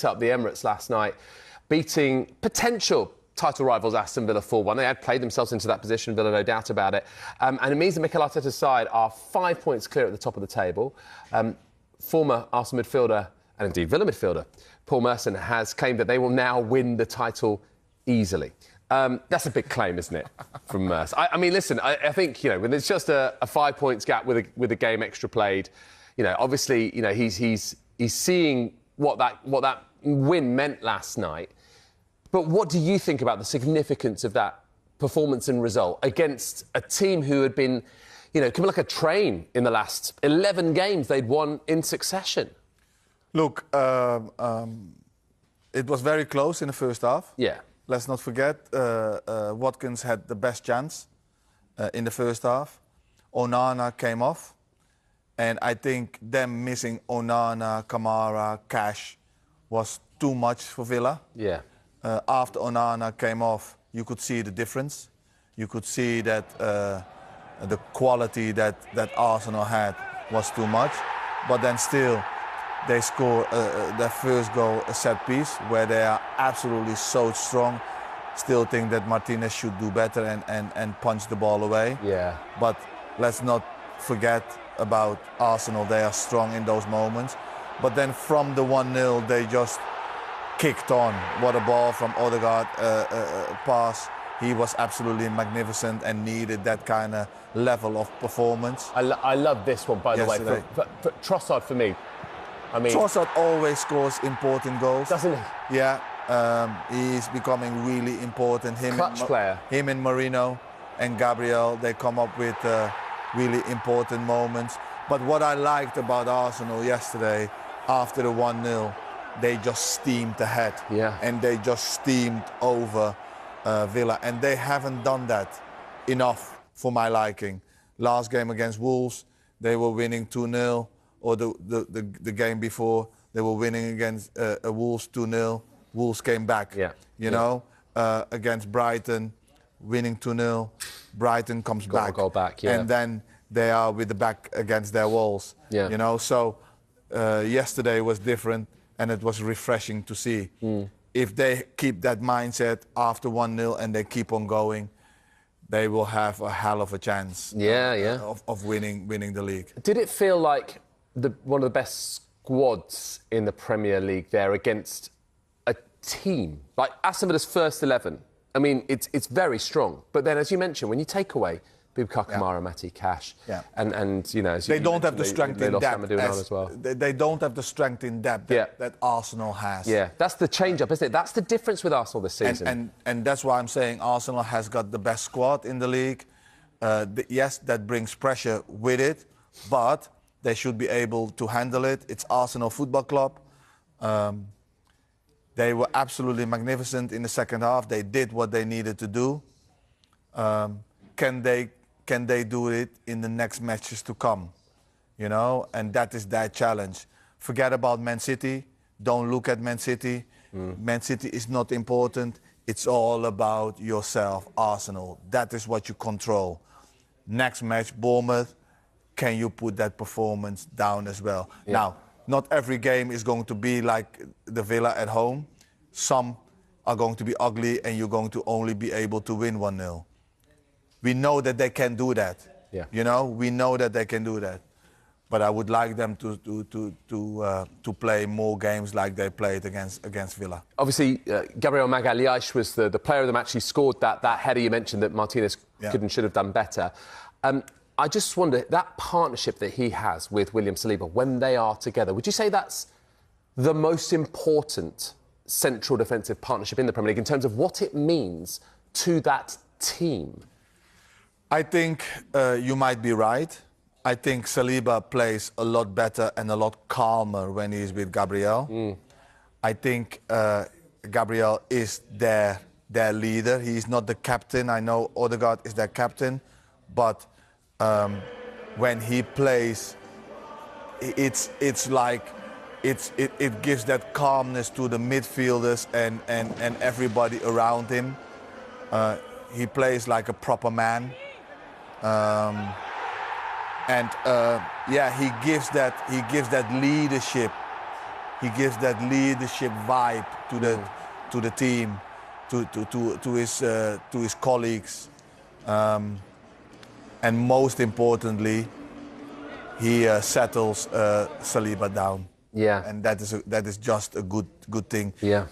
up the Emirates last night, beating potential title rivals Aston Villa 4-1. They had played themselves into that position, Villa, no doubt about it. And it means that Mikel Arteta's side are 5 points clear at the top of the table. Former Arsenal midfielder, and indeed Villa midfielder, Paul Merson has claimed that they will now win the title easily. That's a big claim, isn't it, from Merson? I mean, listen, I think, you know, when it's just a 5 points gap with a game extra played, you know, obviously, you know, he's seeing what that win meant last night. But what do you think about the significance of that performance and result against a team who had been, you know, coming like a train in the last 11 games they'd won in succession? Look, it was very close in the first half. Yeah. Let's not forget, Watkins had the best chance in the first half. Onana came off. And I think them missing Onana, Kamara, Cash was too much for Villa. Yeah. After Onana came off, you could see the difference. You could see that the quality that Arsenal had was too much. But then still, they score their first goal, a set piece, where they are absolutely so strong. Still think that Martinez should do better and punch the ball away. Yeah. But let's not forget about Arsenal. They are strong in those moments. But then from the 1-0, they just kicked on. What a ball from Odegaard, pass. He was absolutely magnificent and needed that kind of level of performance. I love this one, by the way. For Trossard, for me, I mean... Trossard always scores important goals. Doesn't he? Yeah. He's becoming really important. Clutch player. Him and Marino and Gabriel, they come up with really important moments. But what I liked about Arsenal yesterday, after the 1-0, they just steamed ahead. Yeah. And they just steamed over Villa. And they haven't done that enough for my liking. Last game against Wolves, they were winning 2-0. Or the game before, they were winning against Wolves 2-0. Wolves came back. Yeah. You know, against Brighton, winning 2-0. Brighton comes back. Goal back, yeah. And then they are with the back against their walls. Yeah. You know, so yesterday was different and it was refreshing to see. If they keep that mindset after 1-0 and they keep on going, they will have a hell of a chance of winning the league. Did it feel like one of the best squads in the Premier League there against a team? Like Aston Villa's first 11, I mean, it's very strong. But then, as you mentioned, when you take away Boubacar Kamara, Matty Cash, and you know... They don't have the strength in depth. As well. They don't have the strength in depth that Arsenal has. Yeah, that's the change-up, isn't it? That's the difference with Arsenal this season. And that's why I'm saying Arsenal has got the best squad in the league. Yes, that brings pressure with it, but they should be able to handle it. It's Arsenal Football Club. They were absolutely magnificent in the second half. They did what they needed to do. Can they do it in the next matches to come? You know, and that is their challenge. Forget about Man City. Don't look at Man City. Man City is not important. It's all about yourself, Arsenal. That is what you control. Next match, Bournemouth. Can you put that performance down as well? Yeah. Now, not every game is going to be like the Villa at home. Some are going to be ugly and you're going to only be able to win 1-0. We know that they can do that. Yeah. You know, we know that they can do that. But I would like them to play more games like they played against Villa. Obviously, Gabriel Magalhaes was the player of the match. He scored that header you mentioned that Martinez could and should have done better. I just wonder, that partnership that he has with William Saliba, when they are together, would you say that's the most important central defensive partnership in the Premier League in terms of what it means to that team? I think you might be right. I think Saliba plays a lot better and a lot calmer when he's with Gabriel. I think Gabriel is their leader. He's not the captain. I know Odegaard is their captain, but when he plays, it's like it gives that calmness to the midfielders and everybody around him. He plays like a proper man. He gives that leadership He gives that leadership vibe to the team, to his colleagues, and most importantly, he settles Saliba down. Yeah. And that is just a good thing. Yeah.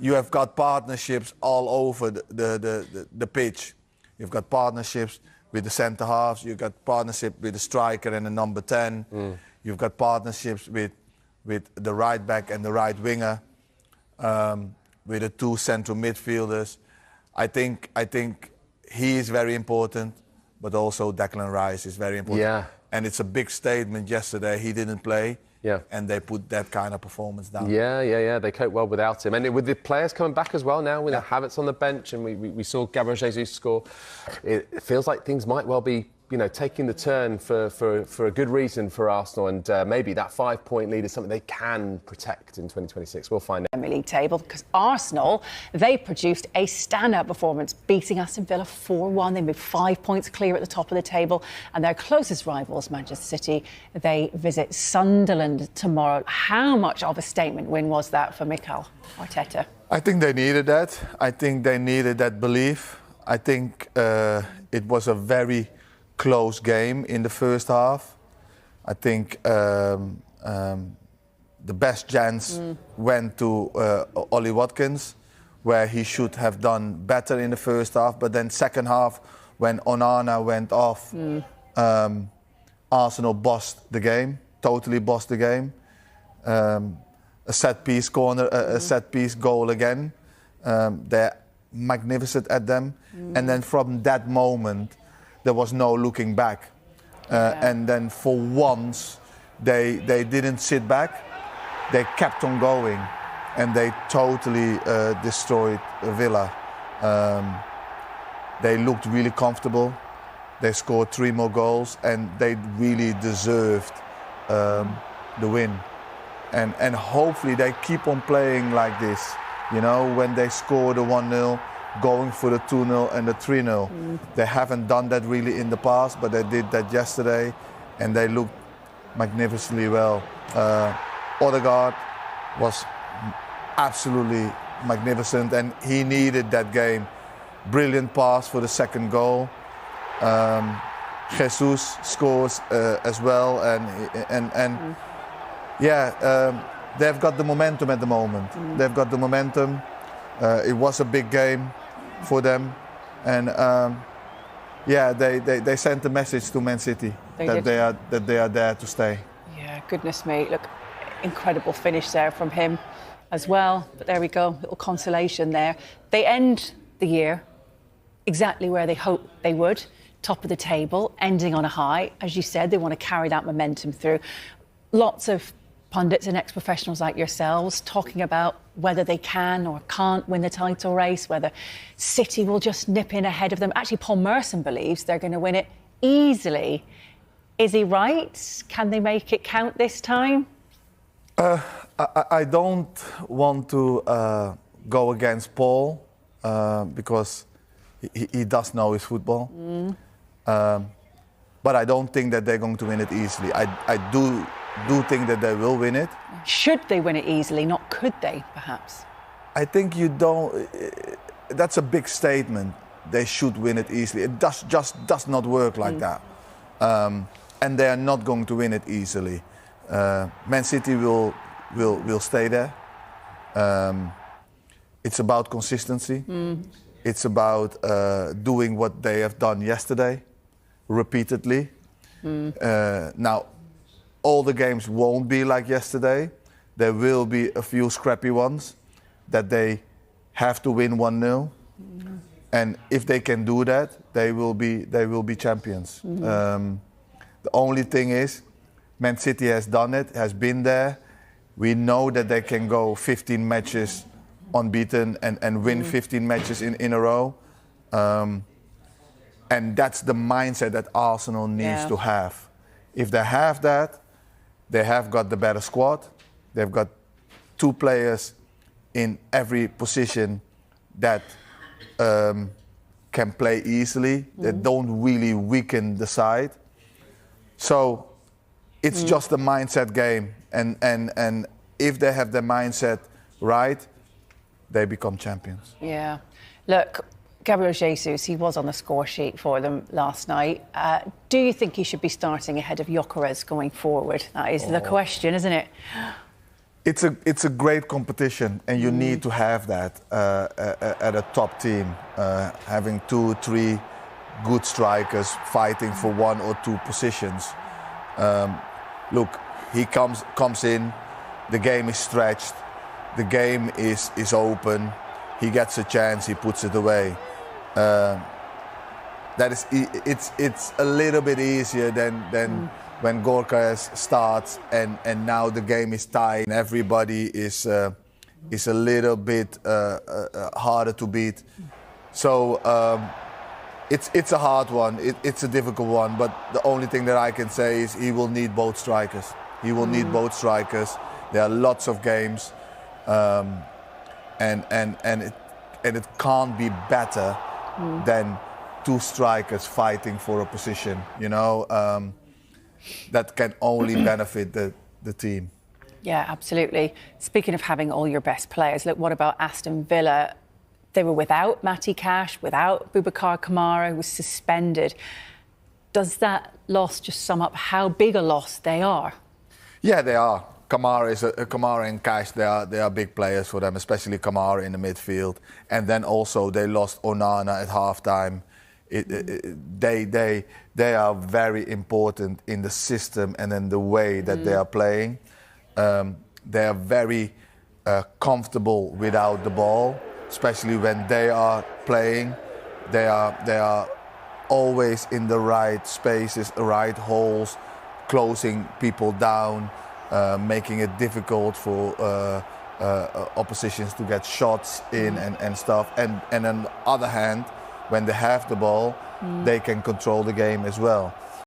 You have got partnerships all over the pitch. You've got partnerships with the centre halves. You've got partnership with the striker and the number 10. You've got partnerships with the right back and the right winger, with the two central midfielders. I think he is very important, but also Declan Rice is very important. Yeah. And it's a big statement yesterday. He didn't play. Yeah. And they put that kind of performance down. Yeah. They cope well without him. And with the players coming back as well now, with Havertz on the bench, and we saw Gabriel Jesus score, it feels like things might well be, taking the turn for a good reason for Arsenal. And maybe that 5-point lead is something they can protect in 2026. We'll find out. Premier League table, because Arsenal, they produced a standout performance, beating Aston Villa 4-1. They moved 5 points clear at the top of the table, and their closest rivals, Manchester City, they visit Sunderland tomorrow. How much of a statement win was that for Mikel Arteta? I think they needed that. I think they needed that belief. I think it was a very close game in the first half. I think the best chance went to Ollie Watkins, where he should have done better in the first half. But then second half, when Onana went off, Arsenal bossed the game, totally bossed the game. A set piece corner, a set piece goal again. They're magnificent at them. And then from that moment, there was no looking back. And then for once, they didn't sit back. They kept on going, and they totally destroyed Villa. They looked really comfortable. They scored 3 more goals, and they really deserved the win. And hopefully they keep on playing like this. When they score the 1-0, going for the 2-0 and the 3-0. They haven't done that really in the past, but they did that yesterday, and they looked magnificently well. Odegaard was absolutely magnificent, and he needed that game. Brilliant pass for the second goal. Jesus scores as well, and they've got the momentum at the moment. They've got the momentum. It was a big game for them, and they sent a message to Man City that they are there to stay. Yeah, goodness me. Look, incredible finish there from him as well. But there we go, little consolation there. They end the year exactly where they hoped they would, top of the table, ending on a high. As you said, they want to carry that momentum through. Lots of pundits and ex-professionals like yourselves talking about whether they can or can't win the title race, whether City will just nip in ahead of them. Actually, Paul Merson believes they're going to win it easily. Is he right? Can they make it count this time? I don't want to go against Paul because he does know his football. But I don't think that they're going to win it easily. I do think that they will win it. Should they win it easily, not could they, perhaps? I think you don't. That's a big statement. They should win it easily. It just does not work like that. And they are not going to win it easily. Man City will stay there. It's about consistency. It's about doing what they have done yesterday, repeatedly. Now, all the games won't be like yesterday. There will be a few scrappy ones that they have to win 1-0. And if they can do that, they will be champions. The only thing is, Man City has done it, has been there. We know that they can go 15 matches unbeaten and win 15 matches in a row. And that's the mindset that Arsenal needs to have. If they have that, they have got the better squad. They've got 2 players in every position that can play easily, that don't really weaken the side. So it's just a mindset game, and if they have their mindset right, they become champions. Yeah. Look, Gabriel Jesus, he was on the score sheet for them last night. Do you think he should be starting ahead of Gyökeres going forward? That is the question, isn't it? It's a great competition, and you need to have that at a top team. Having 2 or 3 good strikers fighting for 1 or 2 positions. Look, he comes in, the game is stretched, the game is open. He gets a chance, he puts it away. It's a little bit easier than when Gyökeres starts and now the game is tied and everybody is a little bit harder to beat. So it's a hard one. It's a difficult one. But the only thing that I can say is he will need both strikers. He will need both strikers. There are lots of games. And it can't be better than 2 strikers fighting for a position, you know, that can only benefit the team. Yeah, absolutely. Speaking of having all your best players, look, what about Aston Villa? They were without Matty Cash, without Boubacar Kamara, who was suspended. Does that loss just sum up how big a loss they are? Yeah, they are. Kamara and Cash, they are big players for them, especially Kamara in the midfield. And then also they lost Onana at halftime. They are very important in the system and in the way that they are playing. They are very comfortable without the ball, especially when they are playing. They are always in the right spaces, the right holes, closing people down, making it difficult for oppositions to get shots in and stuff. And on the other hand, when they have the ball, they can control the game as well.